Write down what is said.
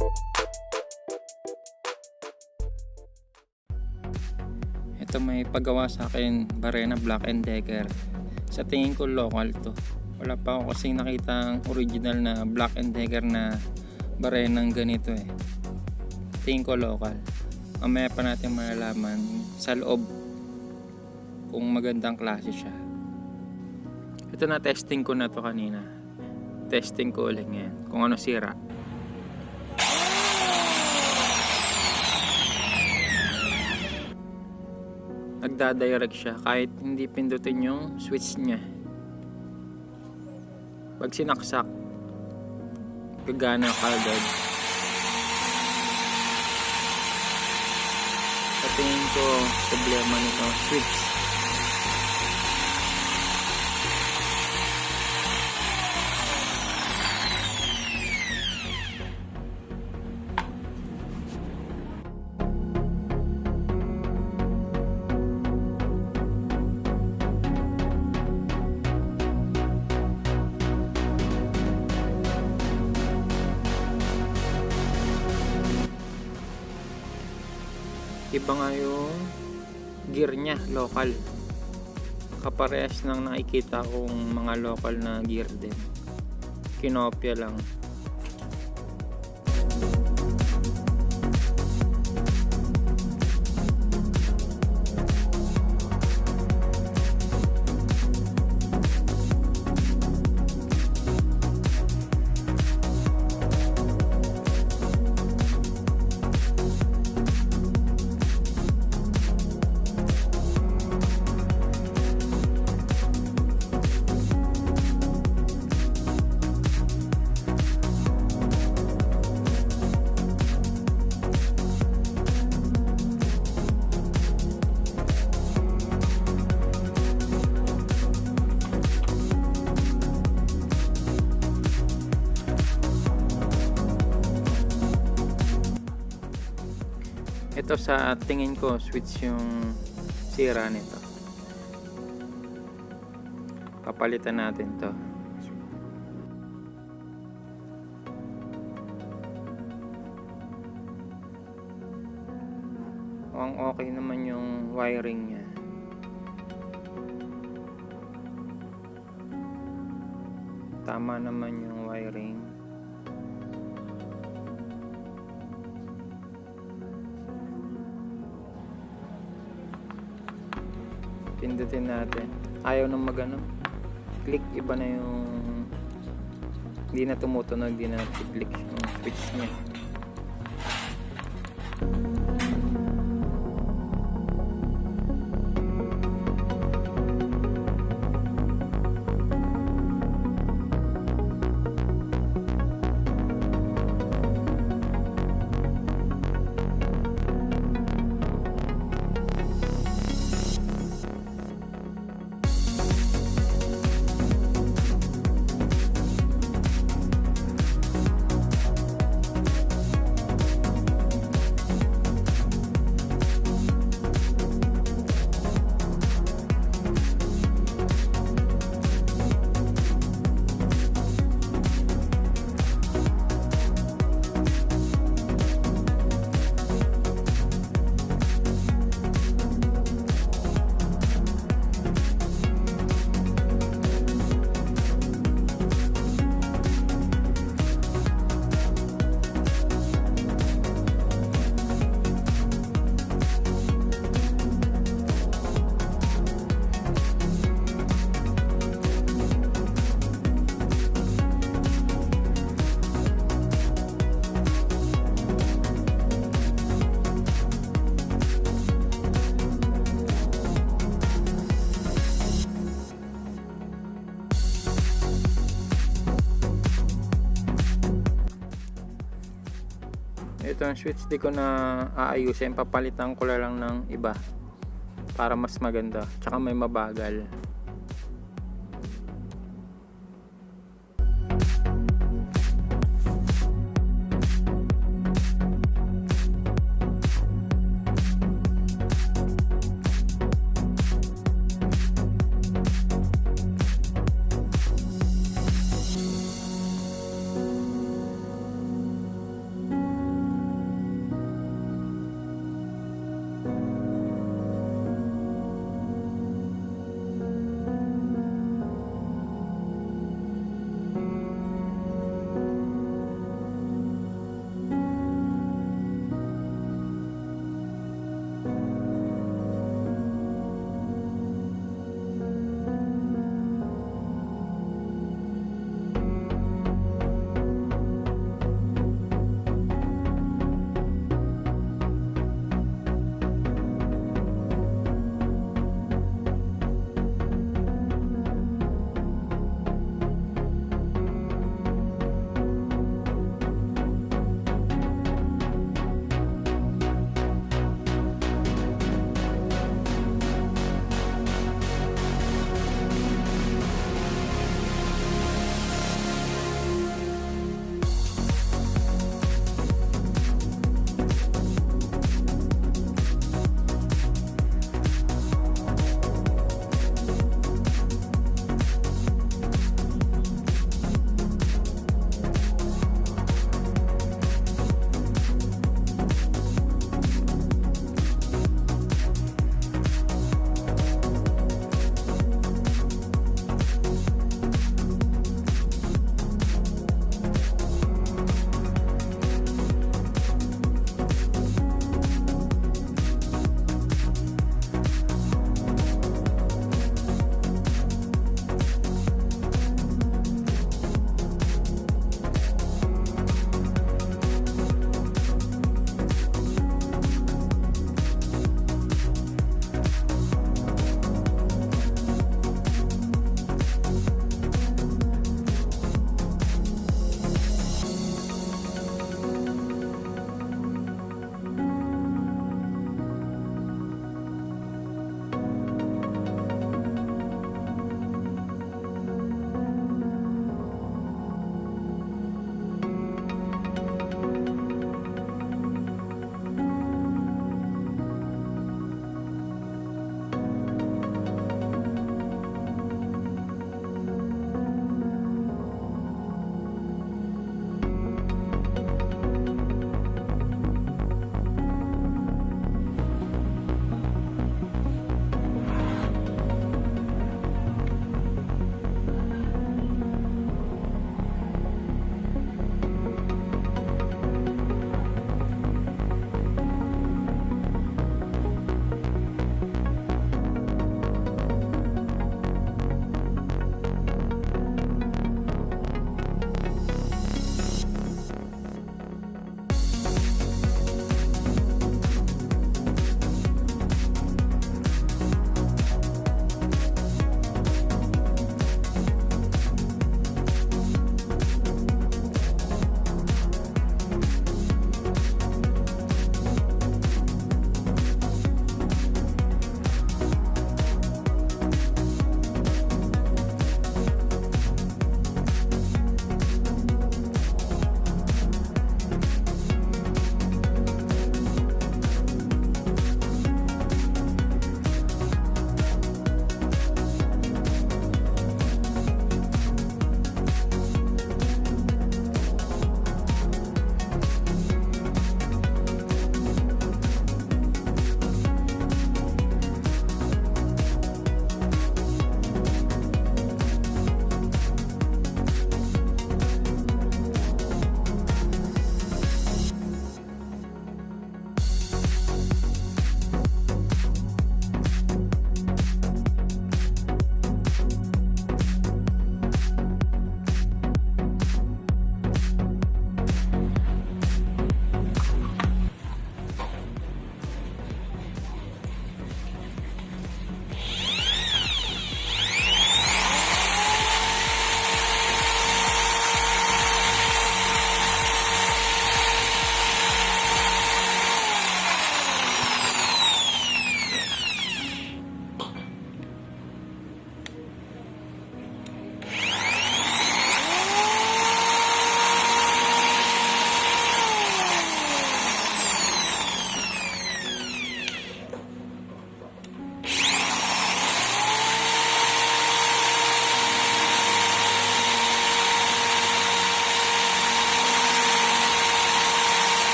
Ito may paggawa sa akin barena Black & Decker. Sa tingin ko local to. Wala pa ako kasing nakitang original na Black & Decker na barenang ganito eh. Tingin ko local. Mamaya pa natin malalaman sa loob kung magandang klase siya. Ito na, testing ko na to kanina. Testing ko ulit ngayon kung ano sira. Nagdadirect siya kahit hindi pindutin yung switch niya. Pag sinaksak, gagana kagad. Sa tingin ko, problema nito switch. Iba nga yung gear niya, local. Kaparehas nang nakikita kong mga local na gear din. Kinopya lang. Ito sa tingin ko switch yung sira nito. Papalitan natin to. Ang okay naman yung wiring niya. Tama naman yung wiring. Pindutin natin. Ayaw nang magano. Click, iba na yung hindi na tumutunog, hindi na click yung switch niya. Ito ang switch, di ko na aayusin, papalitan ko lang ng iba para mas maganda, tsaka may mabagal.